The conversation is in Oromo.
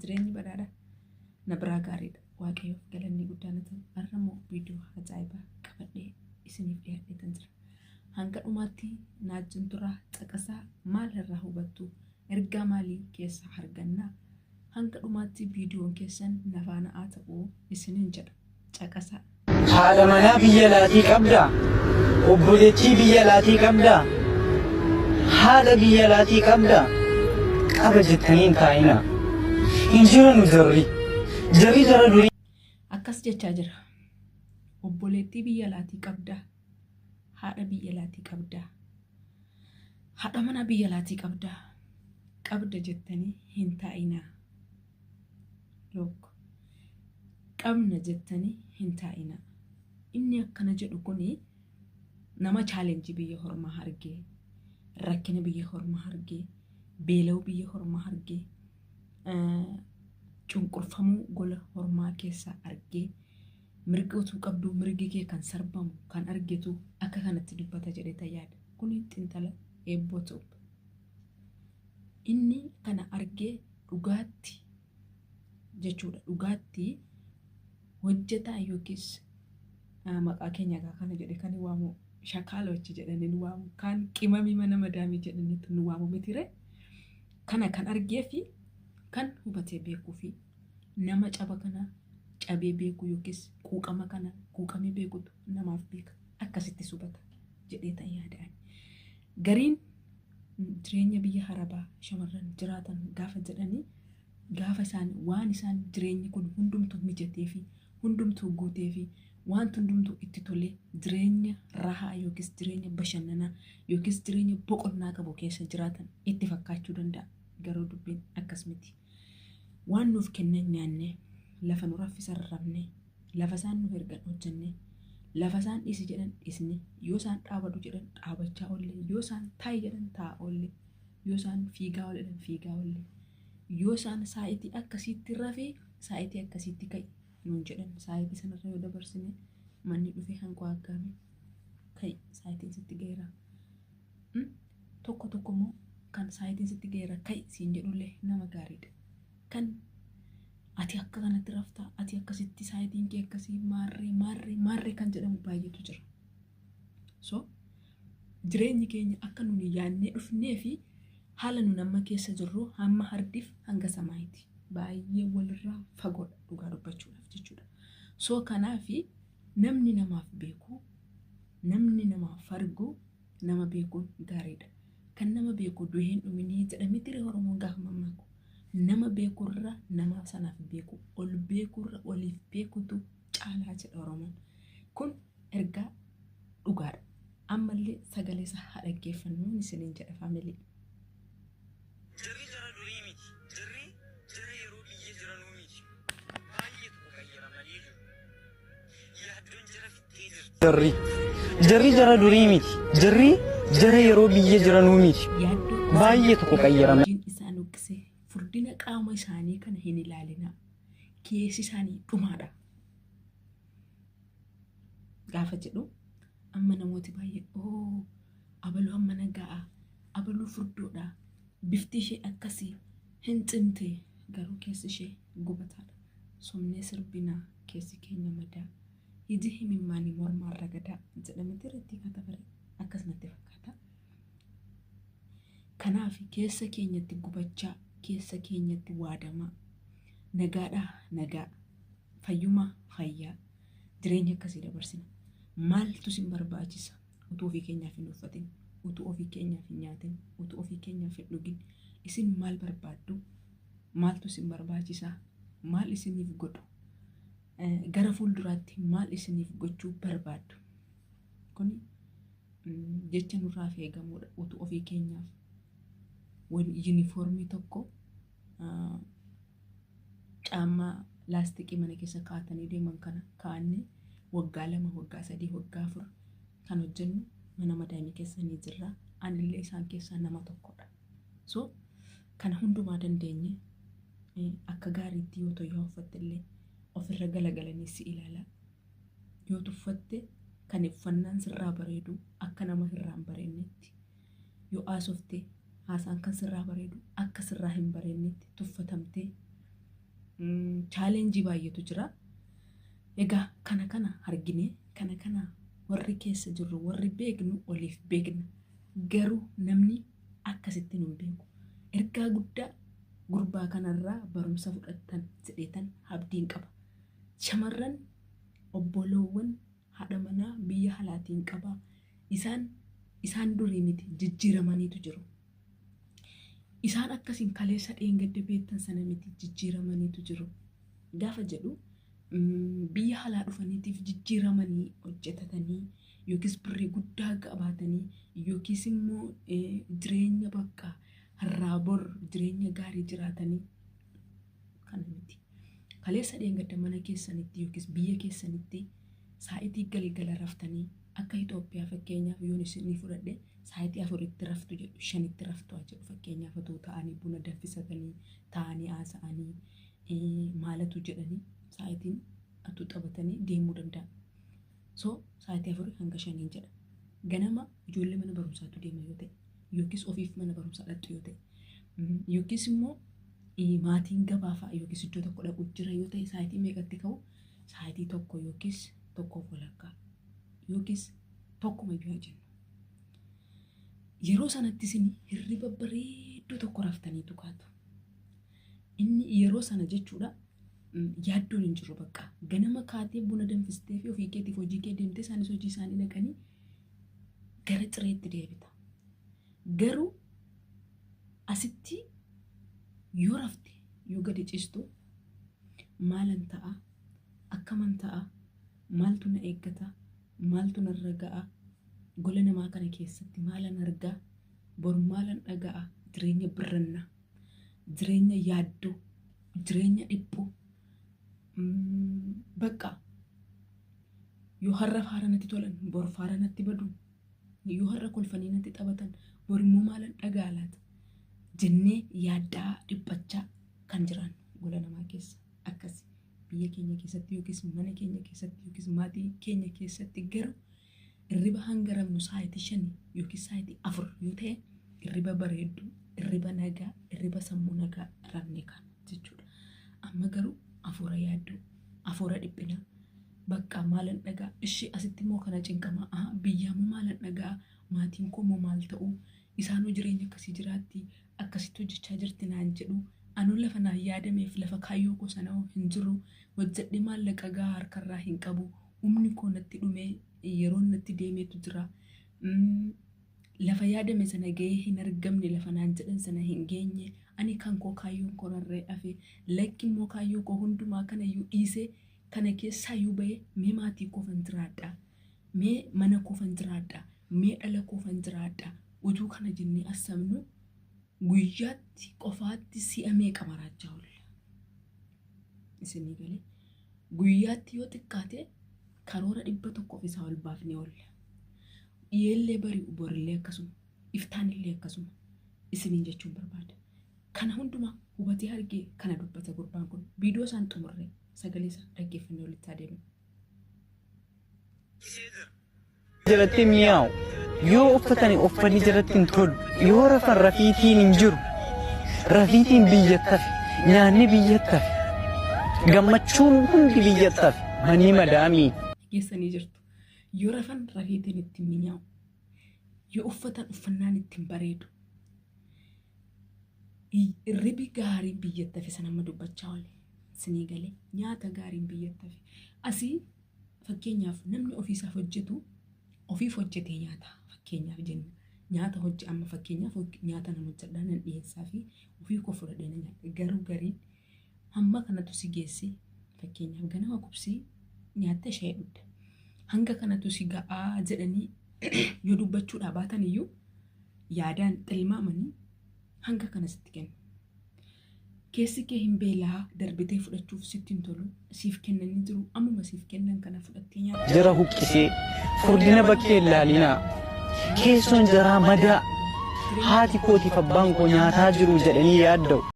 jireenyi badhaadha na biraa gaariidha waaqayyoof galanni guddaan ta'u arramoo viidiyoo ajaa'ibaa qabadhee isiniif dhiyaadheetan jira hanga dhumaatti naajjin turaa caqasaa maal irraa hubattu ergaa maalii keessa argannaa hanga dhumaatti viidiyoon keessan nafaana'aa ta'uu isiniin jedha caqasaa. Haadha manaa biyya laatii qabdaa obboleettii biyya laatii qabdaa haadha biyya laatii qabdaa qaba jettanii hin taa'inaa hin jiranu jarri jara durii. Akkas jechaa jira obboleettii biyya laatii qabdaa haadha biyya laatii qabdaa haadha manaa biyya laatii qabdaa qabda jettanii hin taa'inaa lokko qabna jettanii hin taa'inaa. Inni akkana jedhu kuni nama challenge biyya hormaa argee rakkina biyya hormaa argee beela'uu biyya hormaa argee cunqurfamuu gola hormaa keessa argee mirga utuu qabdu mirgi kee kan sarbamu kan argetu akka kanatti dubbata jedhee tayyaada kuni xintala eebboo ta'u inni kana argee dhugaatti jechuudha dhugaatti hojjetaa yookiis maqaa keenya kana jedhe kan waamu shakaala wajji jedhanii waamu kan qimamii mana madaamii jedhanii nu waamu mitire kana kan argee fi kan hubatee beekuu fi nama caba kana cabee beeku yookiis quuqama kana quuqamee beekutu namaaf beeka akkasitti subata jedhee ta'ee yaadaan gariin jireenya biyya harabaa shamarran jiraatan gaafa jedhanii gaafa isaan waan isaan jireenyi kun hundumtuu mijatee fi hundumtuu guutee fi waan hundumtuu itti tolee jireenya rahaa yookiis jireenya bashannanaa yookiis jireenya boqonnaa qabu keessa jiraatan itti fakkaachuu danda'a garuu dubbiin akkas miti waan nuuf kennan nyaannee lafa nu raffisa rarrabnee lafa isaan nu ergan hojjennee lafa isaan dhiisi jedhan dhiisne yoo isaan dhaabatu jedhan dhaabachaa oolle yoo isaan taa'i jedhan taa'aa oolle yoo isaan fiigaa oolle jedhan fiigaa oolle yoo isaan saayitii akkasiitti rafee saayitii akkasiitti ka'i nuun jedhan saayitii sanarra yoo dabarsine manni dhufee hanqoo aggaame ka'i saayitiin sitti geera tokko immoo kan saayitiin sitti geera ka'i siin jedhullee nama gaariidha kan ati akka kanatti raftaa ati akkasitti saayitiin kee akkasii maarree kan jedhamu baay'eetu jira so jireenyi keenya akka nuni yaannee dhufnee fi haala nu nama keessa jirru hamma hardiif hanga samaayiiti baay'ee walirraa fagoodha dhugaa dubbachuudhaaf jechuudha so kanaafi namni namaaf beeku namni namaaf argu nama beekuun gaariidha kan nama beeku du'een dhuminii jedhamee ture Oromoon gaafa mammaaku nama beekurra nama sanaaf beeku ol beekurra oliif beekutu caalaa jedha Oromoon kun ergaa dhugaadha ammallee sagalee isaa dhaggeeffannuun isiniin jedha faamilii. Jarri jara durii miti jara yeroo biyya jiranuu miti baay'eetu qayyarama. Isaan uqqisee furdina qaama isaanii kana hin ilaalina keessi isaanii dhumaadha gaafa jedhu amma namooti baay'ee abaluu amma nagaa abaluu furduudha bifti ishee akkasii hin cimte garuu keessi ishee gubataadha somnee sirbinaa keessi keenya madaa iji himimmaanii mormaa ragadaa jedhamee irratti katabare akkasumatti fakkaata kanaaf keessa keenyatti gubachaa keessa keenyatti waadamaa nagaadhaa nagaa fayyumaa fayyaa jireenya akkasii dabarsina maaltu sin barbaachisa utuu ofii keenyaaf hin uffatin utuu ofii keenyaaf hin nyaatin utuu ofii keenyaaf hin dhugin isin maal barbaaddu maaltu sin barbaachisaa maal isiniif godhu gara fuulduraatti maal isiniif gochuu barbaaddu kun jecha nurraa eegamuudha utuu ofii keenyaaf yuunifoormii tokko caammaa laastikii mana keessa kaa'atanii deeman kana kaa'annee waggaa 2 waggaa 3 waggaa 4 kan hojjennu mana madaamii keessa ni jirra anillee isaan keessaa nama tokkodha so kana hundumaa dandeenye akka gaariitti yoo toyyaa uffattillee ofirra galagalanii si ilaala yoo tuffatte kan uffannaan sirraa bareedu akka nama hirraan bareednetti yoo aasofte haasaan kan sirraa bareedu akka sirraa hin bareednetti tuffatamtee chaalenjii baay'eetu jira. Egaa kana argine kana warri keessa jirru warri beeknu oliif beekna. Garuu namni akkasitti nu beeku. Ergaa guddaa gurbaa kanarraa barumsa fudhattan jedheetan abdiin qaba. Shamarran obboloowwan haadha manaa biyya alaatiin qaba. Isaan durii miti jijjiiramaniitu jiru. Isaan akkasiin kaleessa dheengadde beektan sana miti jijjiiramaniitu jiru. Gaafa jedhu biyya alaa dhufaniitiif jijjiiramanii hojjetatanii yookiis birrii guddaa qabaatanii yookiis immoo jireenya bakka har'aa bor jireenya gaarii jiraatanii kana miti. Kaleessa dheengadda mana keessanitti yookiis biyya keessanitti saayitii galgala raftanii akka Itoophiyaa fakkeenyaaf yoon isin fudhadhe saayitii 4tti raftu jedhu 5tti raftu jedhu fakkeenyaaf otoo ta'anii buna danfisatanii ta'anii haasa'anii maalatu jedhanii saayitiin atu taphatanii deemuu danda'a. So saayitii 4 hanga 5 jedha. Ganama ijoollee mana barumsaatu deema yoo ta'e yookiis ofiif mana barumsaa dhaqxu yoo ta'e yookiis immoo maatiin gabaa fa'a yookiis iddoo tokko dhaqu jira yoo ta'e saayitii meeqatti ka'u saayitii 1 yookiis 1.5 yookiis tokkuma iyyuu jennu. Yeroo sanatti isin hirriba bareedduu tokko raftaniitu kaatu. Inni yeroo sana jechuudha yaaddoon hin jiru bakka. Ganama kaatee buna danfistee fi ofii keetiif hojii kee deemtee isaanis hojii isaanii dhaqanii gara cireetti deebita. Garuu asitti yoo rafte yoo gadi ciistu maalan ta'a akkaman ta'a maaltu na eeggata maaltu narra ga'a gola namaa kana keessatti maalan argaa bor maalan dhaga'a jireenya birranna jireenya yaaddoo jireenya dhiphuu bakka yoo har'a faara natti tolan bor faara natti badu yoo har'a kolfanii natti taphatan bor immoo maalan dhagaa laata jennee yaaddaa dhiphachaa kan jiran gola namaa keessa akkasi biyya keenya keessatti yookiis mana keenya keessatti yookiis maatii keenya keessatti garuu irriba hanga rabnu saayitii 5 yookiis saayitii 4 yoo ta'e irriba bareedduu irriba nagaa irriba sammuu nagaa rabne kan jechuudha. Amma garuu afuura yaadduu afuura dhiphina bakka maalan dhagaa ishee asitti immoo kana cinqama biyyaammoo maalan dhagaa maatiin koo maal ta'u isaanoo jireenya akkasii jiraatti akkasitti hojjechaa jirti naan jedhu anu lafa naa yaadameef lafa kaayyoo koo sana hin jiru hojjedhe maallaqa gaa harkarraa hin qabu humni koo natti dhumee yeroo natti deemeetu jira lafa yaadame sana ga'ee hin argamne lafa naan jedhan sana hin geenye ani kan koo kaayyoon koo narree hafe lakki immoo kaayyoo koo hundumaa kana iyyuu dhiisee kana keessaa iyyuu ba'ee mee maatii koo fan jiraadha mee mana koo fan jiraadha mee dhala koo fan jiraadha utuu kana jennee assamnu guyyaatti qofaatti si'a meeqa maraachaa oolla. Isinii galee guyyaatti yoo xiqqaate karoora 100 isaa ol baafnee oolla. Dhiyeellee bari'u borillee akkasuma iftaanillee akkasuma isiniin jechuun barbaada. Kana hundumaa hubatee argee kana dubbata gurbaan kun viidiyoo isaan xumurree sagalee isaa dhaggeeffannee walitti adeemna. Jalatti mi'aawu yoo uffatanii uffanni jalatti hin tolu yoo rafan rafiitiin hin jiru rafiitiin biyyattafi nyaanni biyyattafi gammachuun hundi biyyattafi manni madaamii. Geessanii jirtu yoo rafan rafiitiin ittiin mi'aawu yoo uffatan uffannaan ittiin bareedu irribi gaariin biyyattafi sana amma dubbachaa oole isinii galee nyaata gaariin biyyattafi asii fakkeenyaaf namni ofiisaaf hojjetu ofiif hojjetee nyaata fakkeenyaaf jenna nyaata hojje amma fakkeenyaaf nyaata nama hojjedhaa nan dhiyeessaa fi ofii koo fudhadhee na nyaadha garuu gariin hamma kanatu si geesse fakkeenyaaf ganama kubsii nyaatta ishee dhugda hanga kanatu si ga'aa jedhanii yoo dubbachuudhaa baatan iyyuu yaadaan xilmaamanii hanga kana sitti kennu. Keessi kee hin beelaa darbitee fudhachuuf sitti hin tolu siif kennanii jiru ammuma siif kennan kana fudhattee nyaata. Jara huqqisee furdina bakkee ilaalinaa keessoon jaraa madaa haati kootiif abbaan koo nyaataa jiru jedhanii yaadda'u.